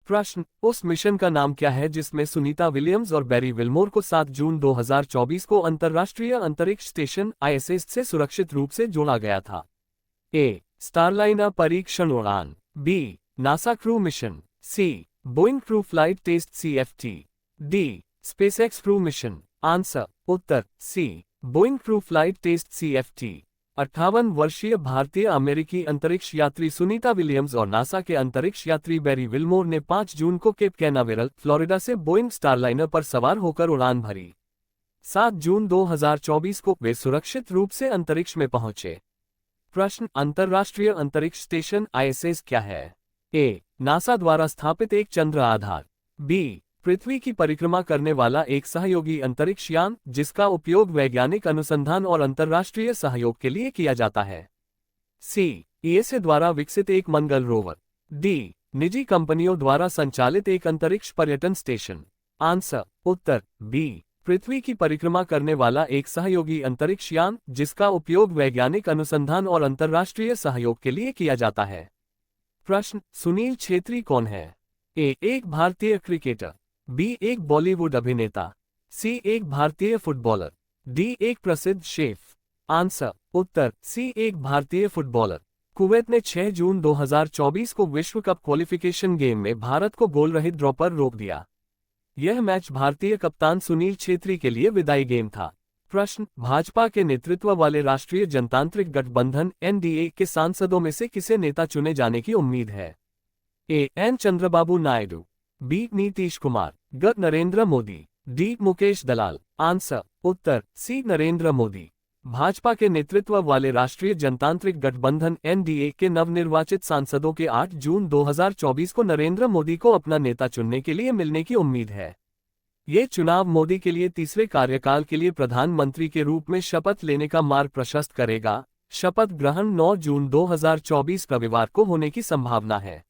प्रश्न, उस मिशन का नाम क्या है जिसमें सुनीता विलियम्स और बैरी विल्मोर को 7 जून 2024 को अंतर्राष्ट्रीय अंतरिक्ष स्टेशन ISS से सुरक्षित रूप से जोड़ा गया था? ए. स्टारलाइनर परीक्षण उड़ान। B. NASA crew mission. C. Boeing crew flight test CFT। D. SpaceX crew mission. Answer. उत्तर C. Boeing crew flight test CFT। 58 वर्षीय भारतीय अमेरिकी अंतरिक्ष यात्री सुनीता विलियम्स और नासा के अंतरिक्ष यात्री बैरी विल्मोर ने 5 जून को केप कैनावेरल, फ्लोरिडा से बोइंग स्टारलाइनर पर सवार होकर उड़ान भरी। 7 जून 2024 को वे सुरक्षित रूप से अंतरिक्ष में पहुंचे। प्रश्न, अंतर्राष्ट्रीय अंतरिक्ष स्टेशन ISS क्या है? ए. नासा द्वारा स्थापित एक चंद्र आधार। बी. पृथ्वी की परिक्रमा करने वाला एक सहयोगी अंतरिक्ष यान जिसका उपयोग वैज्ञानिक अनुसंधान और अंतर्राष्ट्रीय सहयोग के लिए किया जाता है। सी. ESA द्वारा विकसित एक मंगल रोवर। डी. निजी कंपनियों द्वारा संचालित एक अंतरिक्ष पर्यटन स्टेशन। आंसर। उत्तर बी. पृथ्वी की परिक्रमा करने वाला एक सहयोगी अंतरिक्ष यान जिसका उपयोग वैज्ञानिक अनुसंधान और अंतर्राष्ट्रीय सहयोग के लिए किया जाता है। प्रश्न, सुनील छेत्री कौन है? ए. एक भारतीय क्रिकेटर। बी. एक बॉलीवुड अभिनेता। सी. एक भारतीय फुटबॉलर। डी. एक प्रसिद्ध शेफ। आंसर। उत्तर सी. एक भारतीय फुटबॉलर। कुवैत ने 6 जून 2024 को विश्व कप क्वालिफिकेशन गेम में भारत को गोल रहित ड्रॉ पर रोक दिया। यह मैच भारतीय कप्तान सुनील छेत्री के लिए विदाई गेम था। प्रश्न, भाजपा के नेतृत्व वाले राष्ट्रीय जनतांत्रिक गठबंधन NDA के सांसदों में से किसे नेता चुने जाने की उम्मीद है? ए. एन चंद्रबाबू नायडू। बी. नीतीश कुमार। ग. नरेंद्र मोदी। डी. मुकेश दलाल। आंसर। उत्तर सी. नरेंद्र मोदी। भाजपा के नेतृत्व वाले राष्ट्रीय जनतांत्रिक गठबंधन NDA के नवनिर्वाचित सांसदों के 8 जून 2024 को नरेंद्र मोदी को अपना नेता चुनने के लिए मिलने की उम्मीद है। ये चुनाव मोदी के लिए तीसरे कार्यकाल के लिए प्रधानमंत्री के रूप में शपथ लेने का मार्ग प्रशस्त करेगा। शपथ ग्रहण 9 जून 2024 रविवार को होने की संभावना है।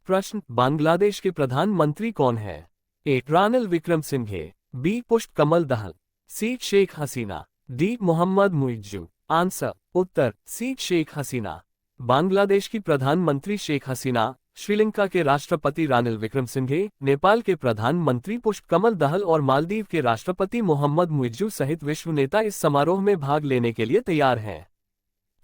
प्रश्न, बांग्लादेश के प्रधानमंत्री कौन है? ए. रानिल विक्रमसिंघे। बी. पुष्प कमल दहल। सी. शेख हसीना। डी. मोहम्मद मुइज्जू। आंसर। उत्तर सी. शेख हसीना। बांग्लादेश की प्रधानमंत्री शेख हसीना, श्रीलंका के राष्ट्रपति रानिल विक्रमसिंघे, नेपाल के प्रधानमंत्री पुष्प कमल दहल और मालदीव के राष्ट्रपति मोहम्मद मुइज्जू सहित विश्व नेता इस समारोह में भाग लेने के लिए तैयार हैं।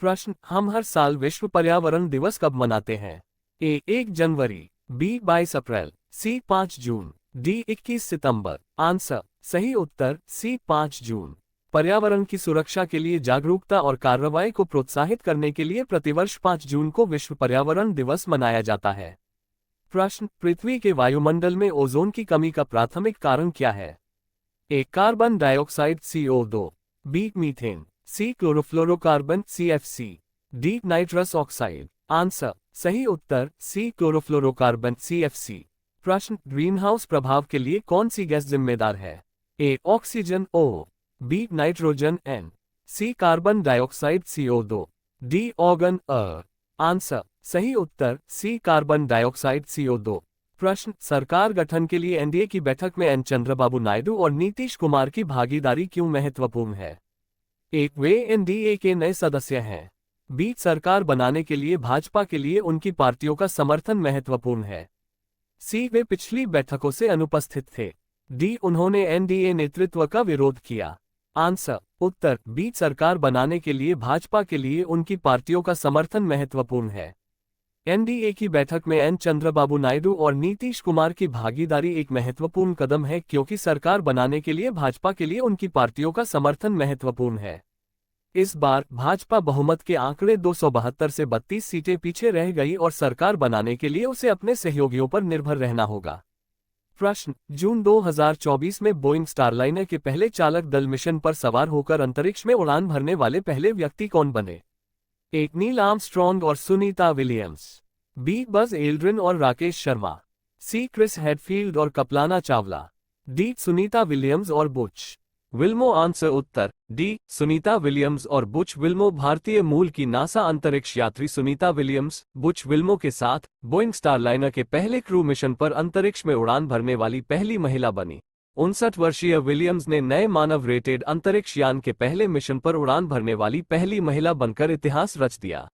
प्रश्न, हम हर साल विश्व पर्यावरण दिवस कब मनाते हैं? ए. 1 जनवरी। बी. 22 अप्रैल। सी. 5 जून। डी. 21 सितंबर। आंसर। सही उत्तर सी. 5 जून। पर्यावरण की सुरक्षा के लिए जागरूकता और कार्रवाई को प्रोत्साहित करने के लिए प्रतिवर्ष 5 जून को विश्व पर्यावरण दिवस मनाया जाता है। प्रश्न, पृथ्वी के वायुमंडल में ओजोन की कमी का प्राथमिक कारण क्या है? A. Carbon dioxide CO2। B. Methane. C. Chlorofluorocarbon CFC। D. Nitrous oxide. Answer. सही उत्तर सी. Chlorofluorocarbon CFC। प्रश्न, ग्रीनहाउस प्रभाव के लिए कौन सी गैस जिम्मेदार है? A. Oxygen O। B. Nitrogen N। C. Carbon dioxide CO2। D. Argon अ। आंसर। सही उत्तर सी. Carbon dioxide CO2। प्रश्न, सरकार गठन के लिए NDA की बैठक में एन चंद्रबाबू नायडू और नीतीश कुमार की भागीदारी क्यों महत्वपूर्ण है? ए. वे NDA के नए सदस्य हैं। बी. सरकार बनाने के लिए भाजपा के लिए उनकी पार्टियों का समर्थन महत्वपूर्ण है। सी. वे पिछली बैठकों से अनुपस्थित थे। डी. उन्होंने NDA नेतृत्व का विरोध किया। आंसर। उत्तर बी. सरकार बनाने के लिए भाजपा के लिए उनकी पार्टियों का समर्थन महत्वपूर्ण है। NDA की बैठक में एन चंद्रबाबू नायडू और नीतीश कुमार की भागीदारी एक महत्वपूर्ण कदम है क्योंकि सरकार बनाने के लिए भाजपा के लिए उनकी पार्टियों का समर्थन महत्वपूर्ण है। इस बार भाजपा बहुमत के आंकड़े 272 से 32 सीटें पीछे रह गई और सरकार बनाने के लिए उसे अपने सहयोगियों पर निर्भर रहना होगा। प्रश्न, जून 2024 में बोइंग स्टारलाइनर के पहले चालक दल मिशन पर सवार होकर अंतरिक्ष में उड़ान भरने वाले पहले व्यक्ति कौन बने? ए. नील आर्मस्ट्रॉन्ग और Sunita Williams. B. Buzz Aldrin और Rakesh Sharma. C. Chris Hadfield और कपलाना चावला। डी. सुनीता विलियम्स और बुच विल्मो। आंसर। उत्तर डी. सुनीता विलियम्स और बुच विल्मो। भारतीय मूल की नासा अंतरिक्ष यात्री सुनीता विलियम्स, बुच विल्मो के साथ बोइंग स्टारलाइनर के पहले क्रू मिशन पर अंतरिक्ष में उड़ान भरने वाली पहली महिला बनी। 59 वर्षीय विलियम्स ने नए मानव रेटेड अंतरिक्ष यान के पहले मिशन पर उड़ान भरने वाली पहली महिला बनकर इतिहास रच दिया।